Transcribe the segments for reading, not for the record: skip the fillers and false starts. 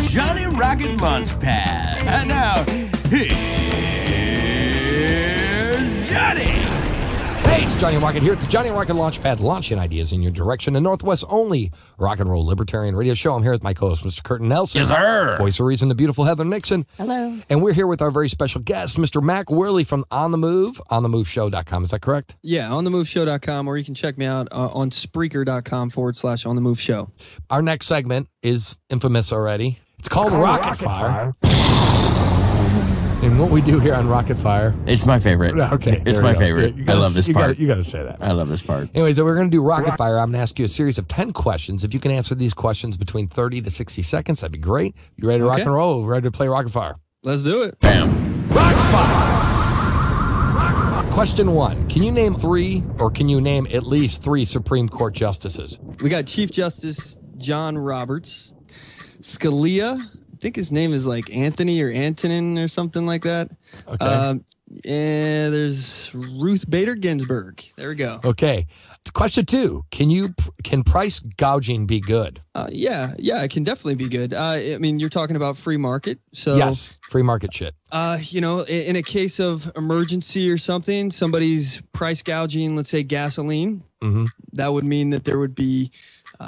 Johnny Rocket Launchpad. And now, here's Johnny. Hey, it's Johnny Rocket here at the Johnny Rocket Launchpad, launching ideas in your direction. The Northwest's only rock and roll libertarian radio show. I'm here with my co-host, Mr. Curtin Nelson. Yes, sir. Voice of reason, the beautiful Heather Nixon. Hello. And we're here with our very special guest, Mr. Mack Worley from On the Move, onthemoveshow.com. Is that correct? Yeah, onthemoveshow.com, or you can check me out on Spreaker.com/onthemoveshow. Our next segment is infamous already. It's called Rocket Fire. And what we do here on Rocket Fire. It's my favorite. Okay. It's my favorite. I love this part. You got to say that. I love this part. Anyways, so we're going to do Rocket Fire. I'm going to ask you a series of 10 questions. If you can answer these questions between 30 to 60 seconds, that'd be great. You ready to rock and roll? Ready to play Rocket Fire? Let's do it. Bam. Rocket Fire! Question 1. Can you name at least 3 Supreme Court justices? We got Chief Justice John Roberts, Scalia. I think his name is like Anthony or Antonin or something like that. Okay. And there's Ruth Bader Ginsburg. There we go. Okay. Question 2. Can price gouging be good? Yeah, it can definitely be good. I mean, you're talking about free market. So Yes, free market shit. In a case of emergency or something, somebody's price gouging, let's say gasoline, that would mean that there would be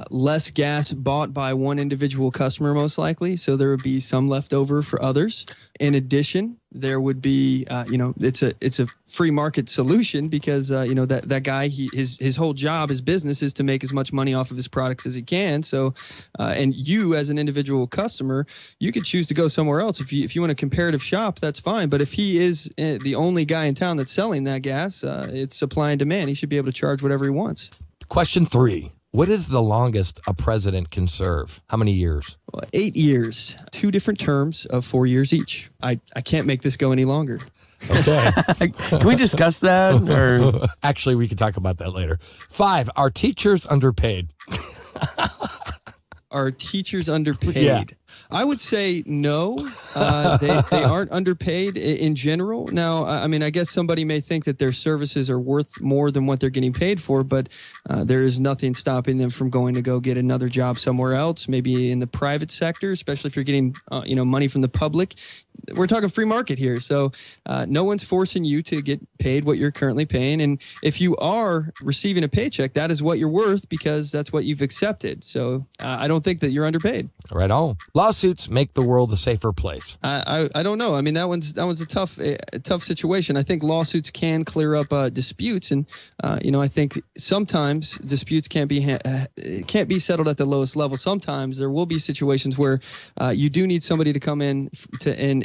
less gas bought by one individual customer, most likely. So there would be some left over for others. In addition, there would be, it's a free market solution because, that guy, his whole job, his business is to make as much money off of his products as he can. So, and you as an individual customer, you could choose to go somewhere else. If you want a comparative shop, that's fine. But if he is the only guy in town that's selling that gas, it's supply and demand. He should be able to charge whatever he wants. Question 3. What is the longest a president can serve? How many years? 8 years, 2 different terms of 4 years each. I can't make this go any longer. Okay. Can we discuss that? Or Actually, we can talk about that later. 5, are teachers underpaid? Are teachers underpaid? Yeah. I would say no. They aren't underpaid in general. Now, I mean, I guess somebody may think that their services are worth more than what they're getting paid for, but there is nothing stopping them from going to go get another job somewhere else, maybe in the private sector, especially if you're getting money from the public. We're talking free market here, so no one's forcing you to get paid what you're currently paying. And if you are receiving a paycheck, that is what you're worth because that's what you've accepted. So I don't think that you're underpaid. Right on. Lawsuits make the world a safer place. I don't know. I mean, that one's a tough situation. I think lawsuits can clear up disputes, and I think sometimes disputes can't be settled at the lowest level. Sometimes there will be situations where you do need somebody to come in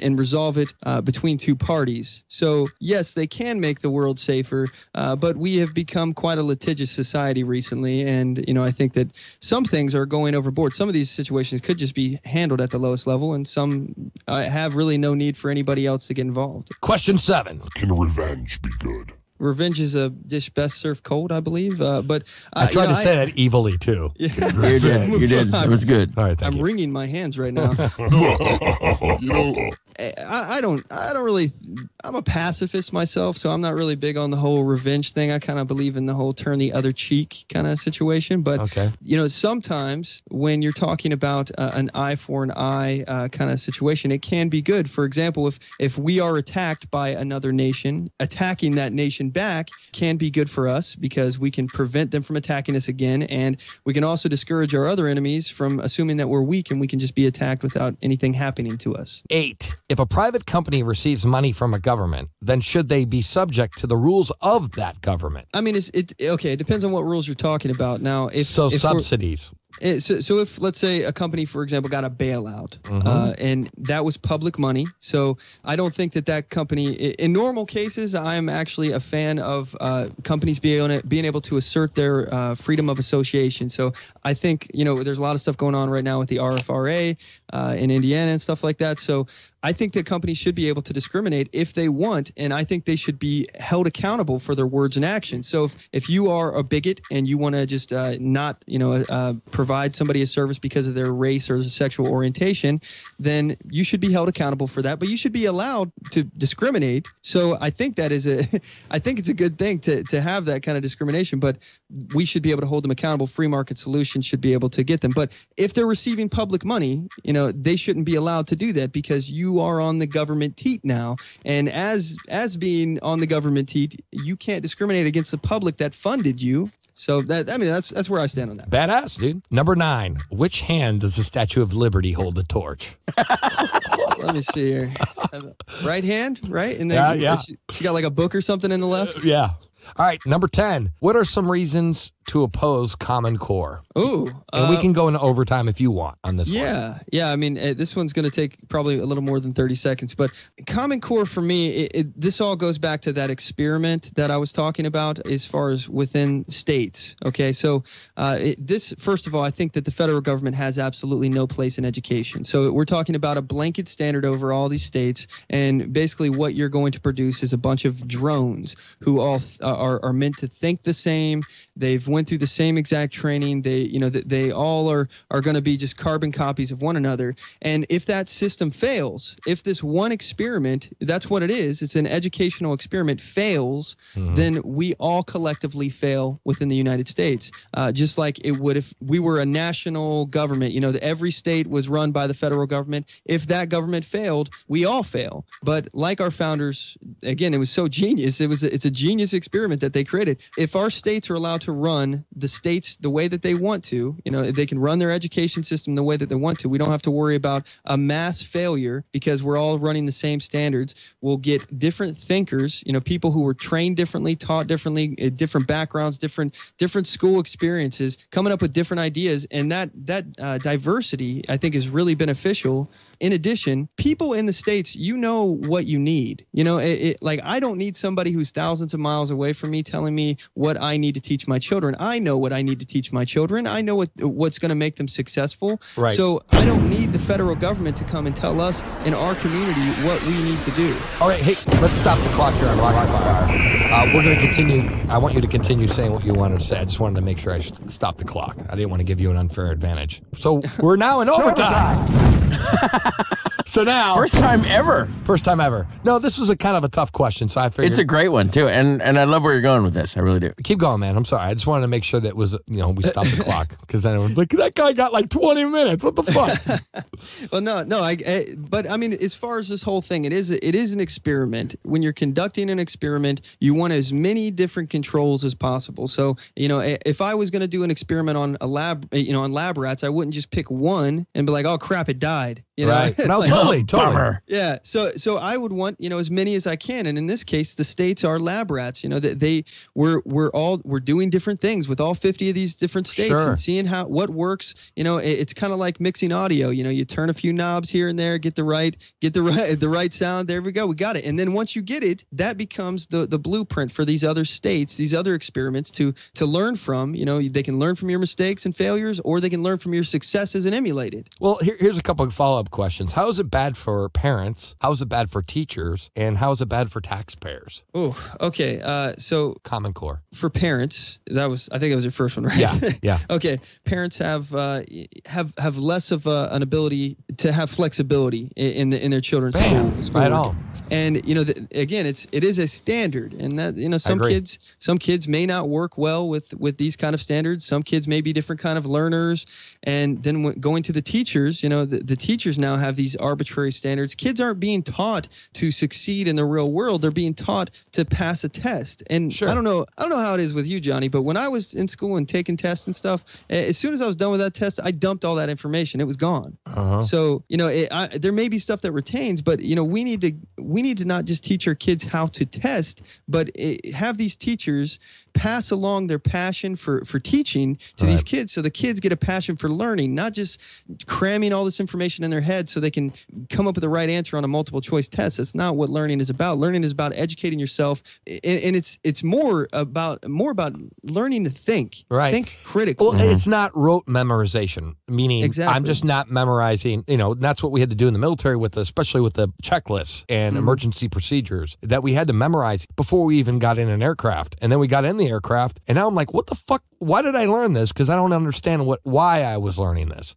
and resolve it between 2 parties. So yes, they can make the world safer, but we have become quite a litigious society recently, and I think that some things are going overboard. Some of these situations could just be handled at the lowest level, and some have really no need for anybody else to get involved. Question 7. Can revenge be good? Revenge is a dish best served cold, I believe. But I tried to say that evilly too. Yeah. you did. It was good. All right, thank I'm you. wringing my hands right now. I don't really. I'm a pacifist myself, so I'm not really big on the whole revenge thing. I kind of believe in the whole turn the other cheek kind of situation. But Okay. Sometimes when you're talking about an eye for an eye kind of situation, it can be good. For example, if we are attacked by another nation, attacking that nation back can be good for us because we can prevent them from attacking us again, and we can also discourage our other enemies from assuming that we're weak and we can just be attacked without anything happening to us. 8. If a private company receives money from a government, then should they be subject to the rules of that government? I mean, it depends on what rules you're talking about. Now, if subsidies. So if, let's say, a company, for example, got a bailout, and that was public money, so I don't think that company, in normal cases, I'm actually a fan of companies being able to assert their freedom of association. So I think, there's a lot of stuff going on right now with the RFRA in Indiana and stuff like that. So I think that companies should be able to discriminate if they want, and I think they should be held accountable for their words and actions. So if you are a bigot and you want to just not, provide somebody a service because of their race or their sexual orientation, then you should be held accountable for that. But you should be allowed to discriminate. So I think that is I think it's a good thing to have that kind of discrimination. But we should be able to hold them accountable. Free market solutions should be able to get them. But if they're receiving public money, they shouldn't be allowed to do that because you are on the government teat now. And as being on the government teat, you can't discriminate against the public that funded you. So that's where I stand on that. Badass, dude. Number 9. Which hand does the Statue of Liberty hold the torch? Let me see here. Right hand, right? And then she got like a book or something in the left? Yeah. All right, number 10. What are some reasons to oppose Common Core? Ooh. And we can go into overtime if you want on this one. Yeah. I mean, this one's going to take probably a little more than 30 seconds. But Common Core for me, this all goes back to that experiment that I was talking about as far as within states. Okay, so first of all, I think that the federal government has absolutely no place in education. So we're talking about a blanket standard over all these states. And basically what you're going to produce is a bunch of drones who all are meant to think the same. They've went through the same exact training. They all are going to be just carbon copies of one another. And if that system fails, if this one experiment, that's what it is, it's an educational experiment, fails, then we all collectively fail within the United States. Just like it would if we were a national government, every state was run by the federal government. If that government failed, we all fail. But like our founders, again, it was so genius. It's a genius experiment that they created. If our states are allowed to run the states the way that they want to, they can run their education system the way that they want to. We don't have to worry about a mass failure because we're all running the same standards. We'll get different thinkers, people who were trained differently, taught differently, different backgrounds, different school experiences, coming up with different ideas. And that diversity, I think, is really beneficial. In addition, people in the states, what you need. Like I don't need somebody who's thousands of miles away from me telling me what I need to teach my children. I know what I need to teach my children. I know what's going to make them successful. Right. So I don't need the federal government to come and tell us in our community what we need to do. All right, hey, let's stop the clock here on Rocket Fire. We're going to continue. I want you to continue saying what you wanted to say. I just wanted to make sure I stopped the clock. I didn't want to give you an unfair advantage. So we're now in overtime. So now, first time ever. No, this was a kind of a tough question, so I figured it's a great one too, and I love where you're going with this. I really do. Keep going, man. I'm sorry. I just wanted to make sure that was we stopped the clock because then it was like that guy got like 20 minutes. What the fuck? Well, no. But I mean, as far as this whole thing, it is an experiment. When you're conducting an experiment, you want as many different controls as possible. So if I was going to do an experiment on a lab, on lab rats, I wouldn't just pick one and be like, oh crap, it died. Right. No, totally. Bummer. Yeah. So I would want, as many as I can. And in this case, the states are lab rats, that we're doing different things with all 50 of these different states and seeing what works. It's kind of like mixing audio. You turn a few knobs here and there, get the right sound. There we go. We got it. And then once you get it, that becomes the blueprint for these other states, these other experiments to learn from. They can learn from your mistakes and failures, or they can learn from your successes and emulate it. Well, here's a couple of follow-up questions. How is it bad for parents? How is it bad for teachers? And how is it bad for taxpayers? Oh, okay. So Common Core. For parents, I think that was your first one, right? Yeah. Okay. Parents have less of an ability to have flexibility in their children's school. Right on. And again, it is a standard, and that some kids may not work well with these kind of standards. Some kids may be different kind of learners, and then going to the teachers, the teachers now have these arbitrary standards. Kids aren't being taught to succeed in the real world; they're being taught to pass a test. And I don't know how it is with you, Johnny, but when I was in school and taking tests and stuff, as soon as I was done with that test, I dumped all that information. It was gone. So there may be stuff that retains, but we need to not just teach our kids how to test, but have these teachers pass along their passion for teaching to these kids, so the kids get a passion for learning, not just cramming all this information in their head so they can come up with the right answer on a multiple choice test. That's not what learning is about. Learning is about educating yourself, and it's more about learning to think. Right. Think critically. Well, it's not rote memorization, meaning I'm just not memorizing. That's what we had to do in the military especially with the checklists and emergency procedures that we had to memorize before we even got in an aircraft. And then we got in the aircraft, and now I'm like, what the fuck? Why did I learn this? Because I don't understand why I was learning this.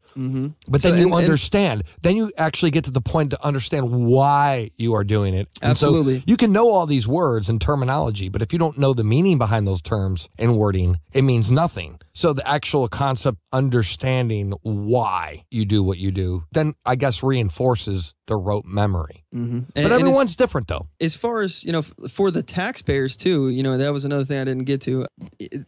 But then you understand. Then you actually get to the point to understand why you are doing it. And absolutely. So you can know all these words and terminology, but if you don't know the meaning behind those terms and wording, it means nothing. So the actual concept, understanding why you do what you do, then I guess reinforces the rote memory. But everyone's different, though. As far as, for the taxpayers too, that was another thing I didn't get to.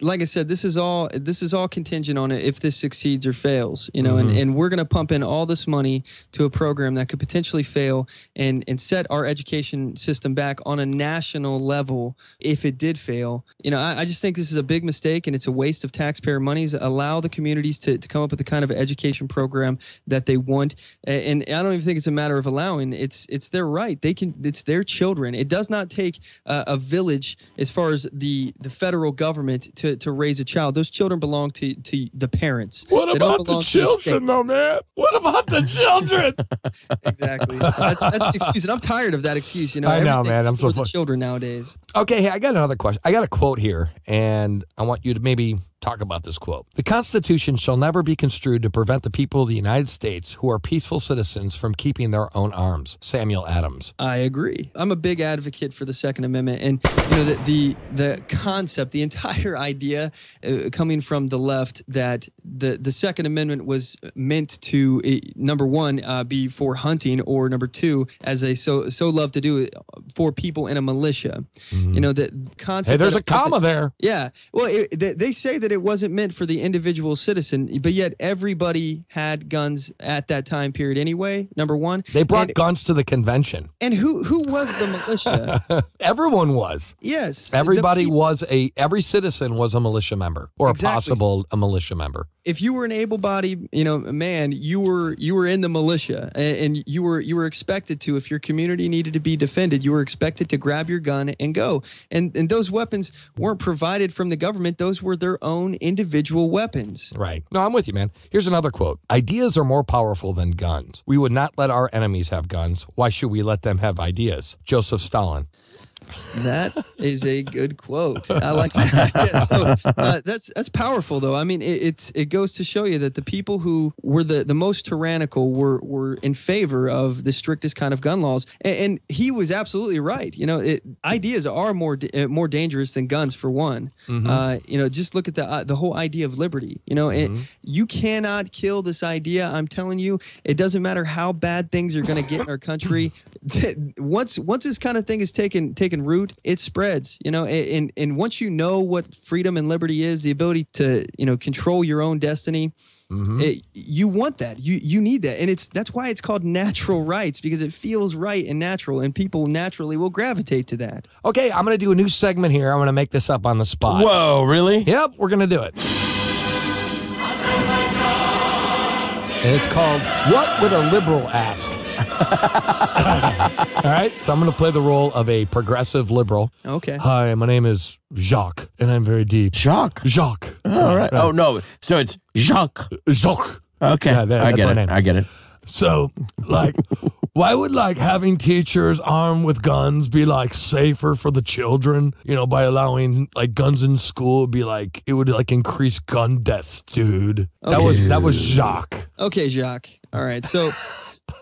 Like I said, this is all contingent on it if this succeeds or fails, and we're going to pump in all this money to a program that could potentially fail and set our education system back on a national level if it did fail. I just think this is a big mistake, and it's a waste of taxpayer monies. Allow the communities to come up with the kind of education program that they want. And I don't even think it's a matter of allowing. It's their right. It's their children. It does not take a village as far as the federal government to raise a child. Those children belong to the parents. What about the children, though, man? What about the children? Exactly. That's the excuse, and I'm tired of that excuse. I know, man. I'm for the children nowadays. Okay, hey, I got another question. I got a quote here, and I want you to maybe talk about this quote. The Constitution shall never be construed to prevent the people of the United States who are peaceful citizens from keeping their own arms. Samuel Adams. I agree. I'm a big advocate for the Second Amendment, and the concept, the entire idea coming from the left that the Second Amendment was meant to number one be for hunting, or number two, as they so love to do, for people in a militia. The concept. Hey, there's a comma there. Yeah. Well, they say that it wasn't meant for the individual citizen, but yet everybody had guns at that time period anyway, number one. They brought guns to the convention. And who was the militia? Everyone was. Yes. Everybody every citizen was a militia member, or a militia member. If you were an able-bodied, man, you were in the militia, and you were expected to, if your community needed to be defended, you were expected to grab your gun and go. And those weapons weren't provided from the government. Those were their own individual weapons. Right. No, I'm with you, man. Here's another quote. Ideas are more powerful than guns. We would not let our enemies have guns. Why should we let them have ideas? Joseph Stalin. That is a good quote. I like that. Yeah, so that's powerful, though. I mean, it goes to show you that the people who were the most tyrannical were in favor of the strictest kind of gun laws, and he was absolutely right. Ideas are more dangerous than guns, for one. Just look at the whole idea of liberty. And you cannot kill this idea. I'm telling you, it doesn't matter how bad things are going to get in our country. Once this kind of thing is taken root, it spreads, and once you know what freedom and liberty is, the ability to, control your own destiny, you want that, you need that. And that's why it's called natural rights, because it feels right and natural, and people naturally will gravitate to that. Okay, I'm going to do a new segment here. I'm going to make this up on the spot. Whoa, really? Yep, we're going to do it. And it's called What Would a Liberal Ask? All right, so I'm going to play the role of a progressive liberal. Okay. Hi, my name is Jacques, and I'm very deep. Jacques? Jacques. All right. Oh, no. So it's Jacques. Jacques. Okay. Yeah, I get it. I get it. So, why would, having teachers armed with guns be, safer for the children? By allowing, guns in school, it would increase gun deaths, dude. Okay. That was Jacques. Okay, Jacques. All right, so...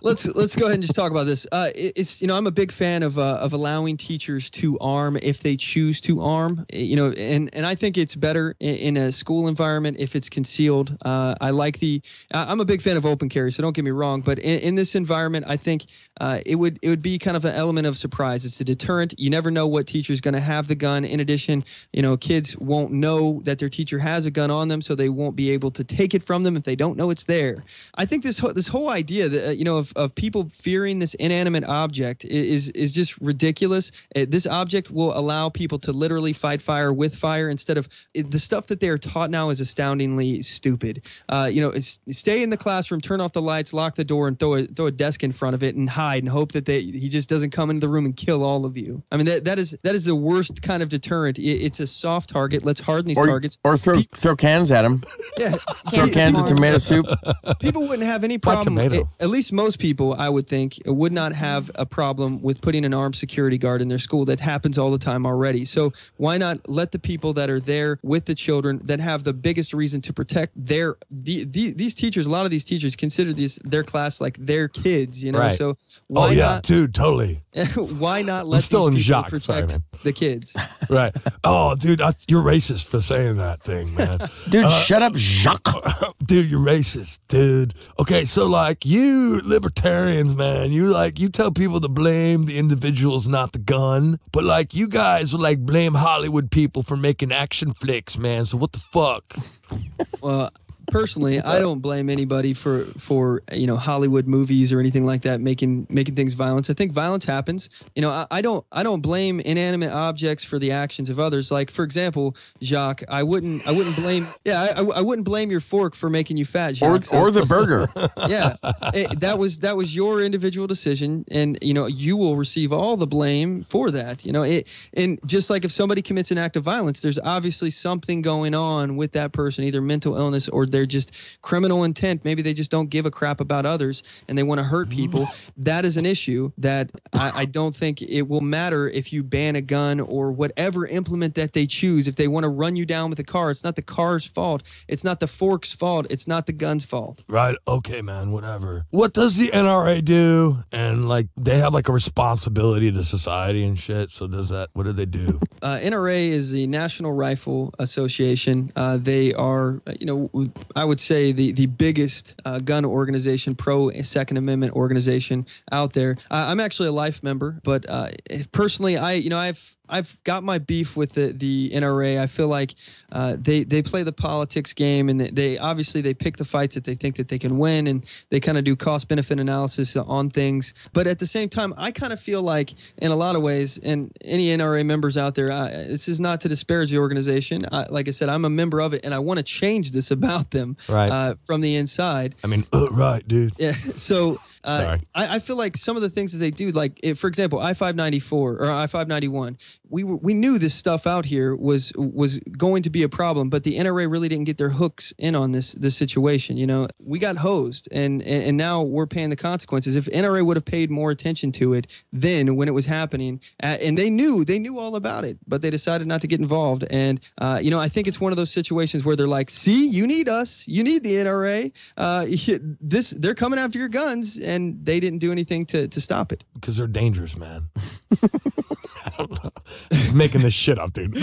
Let's go ahead and just talk about this. I'm a big fan of allowing teachers to arm if they choose to arm. And I think it's better in a school environment if it's concealed. I'm a big fan of open carry, so don't get me wrong. But in this environment, I think it would be kind of an element of surprise. It's a deterrent. You never know what teacher's going to have the gun. In addition, kids won't know that their teacher has a gun on them, so they won't be able to take it from them if they don't know it's there. I think this whole idea that of people fearing this inanimate object is just ridiculous. This object will allow people to literally fight fire with fire instead of the stuff that they are taught now is astoundingly stupid. Stay in the classroom, turn off the lights, lock the door, and throw a desk in front of it and hide and hope that he just doesn't come into the room and kill all of you. I mean, that is the worst kind of deterrent. It's a soft target. Let's harden these targets. Or throw cans at them. Yeah. Throw cans of tomato soup. People wouldn't have any problem. At least most people, I would think, would not have a problem with putting an armed security guard in their school. That happens all the time already. So why not let the people that are there with the children that have the biggest reason to protect these teachers? A lot of these teachers consider their class like their kids. Right. So why not? Dude, totally. Why not let these people protect the kids? Right. Oh, dude, you're racist for saying that thing, man. Dude, shut up, Jacques. Dude, you're racist, dude. Okay, so like you libertarians, man, you tell people to blame the individuals, not the gun. But like you guys will like blame Hollywood people for making action flicks, man. So what the fuck? Well, personally, I don't blame anybody for Hollywood movies or anything like that making things violent. I think violence happens. I don't blame inanimate objects for the actions of others. Like for example, Jacques, I wouldn't blame I wouldn't blame your fork for making you fat, Jacques. Or the burger. Yeah, that was your individual decision, and you will receive all the blame for that. And just like if somebody commits an act of violence, there's obviously something going on with that person, either mental illness or they're just criminal intent. Maybe they just don't give a crap about others and they want to hurt people. That is an issue that I don't think it will matter if you ban a gun or whatever implement that they choose. If they want to run you down with a car, it's not the car's fault. It's not the fork's fault. It's not the gun's fault. Right. Okay, man, whatever. What does the NRA do? And like they have like a responsibility to society and shit. So what do they do? NRA is the National Rifle Association. They are, I would say the biggest gun organization, pro Second Amendment organization out there. I'm actually a life member, but personally, I've got my beef with the NRA. I feel like they play the politics game, and they obviously pick the fights that they think that they can win, and they kind of do cost-benefit analysis on things. But at the same time, I kind of feel like in a lot of ways, and any NRA members out there, this is not to disparage the organization. Like I said, I'm a member of it, and I want to change this about them from the inside. I mean, right, dude. Yeah, so... I feel like some of the things that they do, like for example, I-594 or I-591, we knew this stuff out here was going to be a problem, but the NRA really didn't get their hooks in on this situation. We got hosed, and now we're paying the consequences. If NRA would have paid more attention to it then when it was happening, and they knew all about it, but they decided not to get involved. And I think it's one of those situations where they're like, see, you need us, you need the NRA. They're coming after your guns. And they didn't do anything to stop it. Because they're dangerous, man. I don't know. Just making this shit up, dude.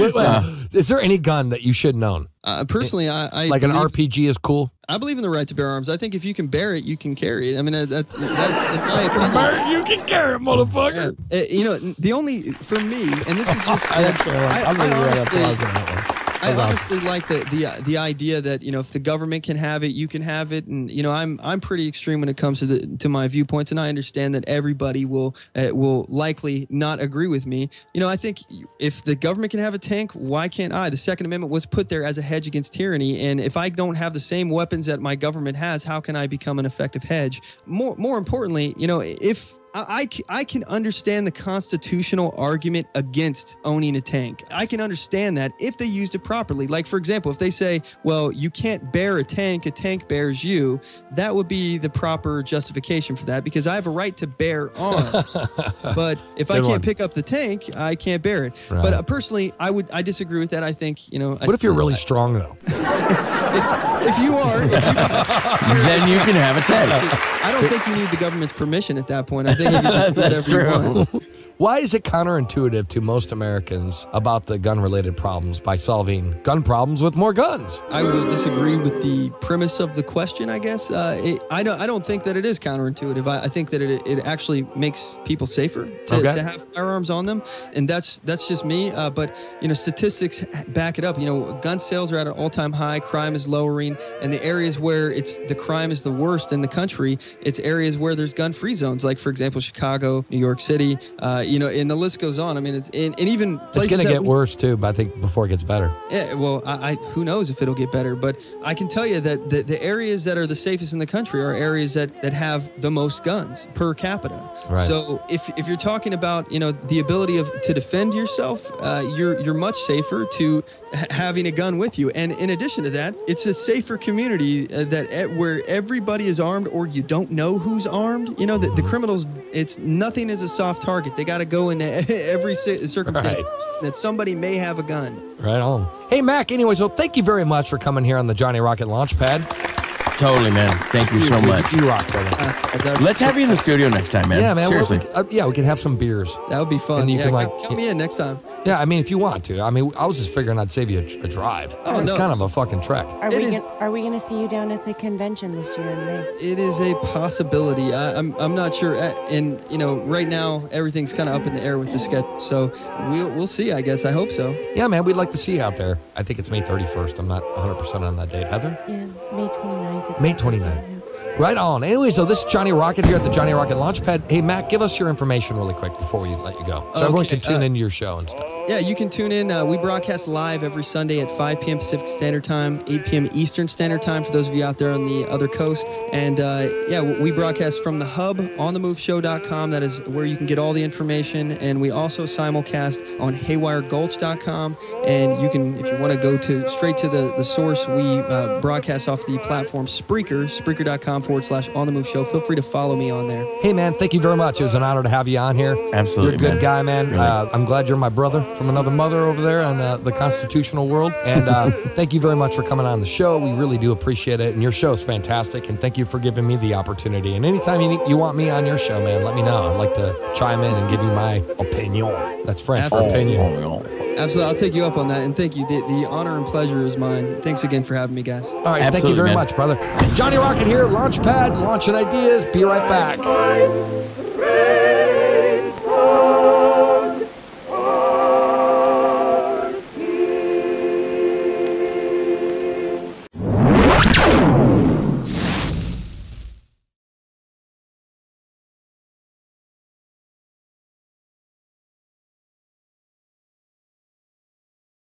Is there any gun that you shouldn't own? Personally, I like an RPG is cool? I believe in the right to bear arms. I think if you can bear it, you can carry it. I mean, that in my opinion, you can carry it, motherfucker. The only, for me, and this is just... I honestly like the idea that if the government can have it, you can have it, and I'm pretty extreme when it comes to my viewpoints, and I understand that everybody will likely not agree with me. I think if the government can have a tank, why can't I? The Second Amendment was put there as a hedge against tyranny, and if I don't have the same weapons that my government has, how can I become an effective hedge? More importantly, if I can understand the constitutional argument against owning a tank. I can understand that if they used it properly. Like, for example, if they say, well, you can't bear a tank bears you, that would be the proper justification for that, because I have a right to bear arms. But if I can't pick up the tank, I can't bear it. Right. But personally, I disagree with that. I think, What if you're really strong, though? if you are, then you can have a tank. I don't think you need the government's permission at that point. I think you can just do whatever you want. Why is it counterintuitive to most Americans about the gun-related problems by solving gun problems with more guns? I will disagree with the premise of the question, I guess. I don't think that it is counterintuitive. I think that it actually makes people safer to have firearms on them, and that's just me. But statistics back it up. Gun sales are at an all-time high. Crime is lowering, and the areas where the crime is the worst in the country, it's areas where there's gun-free zones, like for example Chicago, New York City. And the list goes on. I mean, it's and even places it's going to get worse too. But I think before it gets better. Yeah, well, who knows if it'll get better? But I can tell you that the areas that are the safest in the country are areas that have the most guns per capita. Right. So if you're talking about the ability to defend yourself, you're much safer to having a gun with you. And in addition to that, it's a safer community where everybody is armed, or you don't know who's armed. The criminals. Nothing is a soft target. They got to go in every circumstance that somebody may have a gun. Right on. Hey, Mac, anyway, so thank you very much for coming here on the Johnny Rocket Launchpad. Totally, man. Thank you so much. You rock, brother. Let's have you in the studio next time, man. Yeah, man. Seriously. We can have some beers. That would be fun. And you can count me in next time. Yeah, I mean, if you want to. I mean, I was just figuring I'd save you a drive. Oh, it's no. kind of a fucking trek. Are we gonna see you down at the convention this year in May? It is a possibility. I'm not sure. And right now everything's kind of up in the air with the schedule. So we'll see. I guess. I hope so. Yeah, man. We'd like to see you out there. I think it's May 31st. I'm not 100% on that date. Heather? Yeah, May 29th. May 29th. Right on. Anyway, so this is Johnny Rocket here at the Johnny Rocket Launchpad. Hey, Matt, give us your information really quick before we let you go, so everyone can tune into your show and stuff. Yeah, you can tune in. We broadcast live every Sunday at 5 p.m. Pacific Standard Time, 8 p.m. Eastern Standard Time for those of you out there on the other coast. And we broadcast from the hub, onthemoveshow.com. That is where you can get all the information. And we also simulcast on haywiregulch.com. And you can, if you want to go straight to the source, we broadcast off the platform Spreaker, Spreaker.com/on-the-move-show. Feel free to follow me on there. Hey, man, thank you very much. It was an honor to have you on here. Absolutely, You're a good guy, man. Really. I'm glad you're my brother from another mother over there in the constitutional world. And thank you very much for coming on the show. We really do appreciate it. And your show is fantastic. And thank you for giving me the opportunity. And anytime you want me on your show, man, let me know. I'd like to chime in and give you my opinion. That's French for opinion. Absolutely. I'll take you up on that. And thank you. The honor and pleasure is mine. Thanks again for having me, guys. All right. Absolutely, thank you very man. much, brother. Johnny Rocket here, Launchpad, launching ideas. Be right back.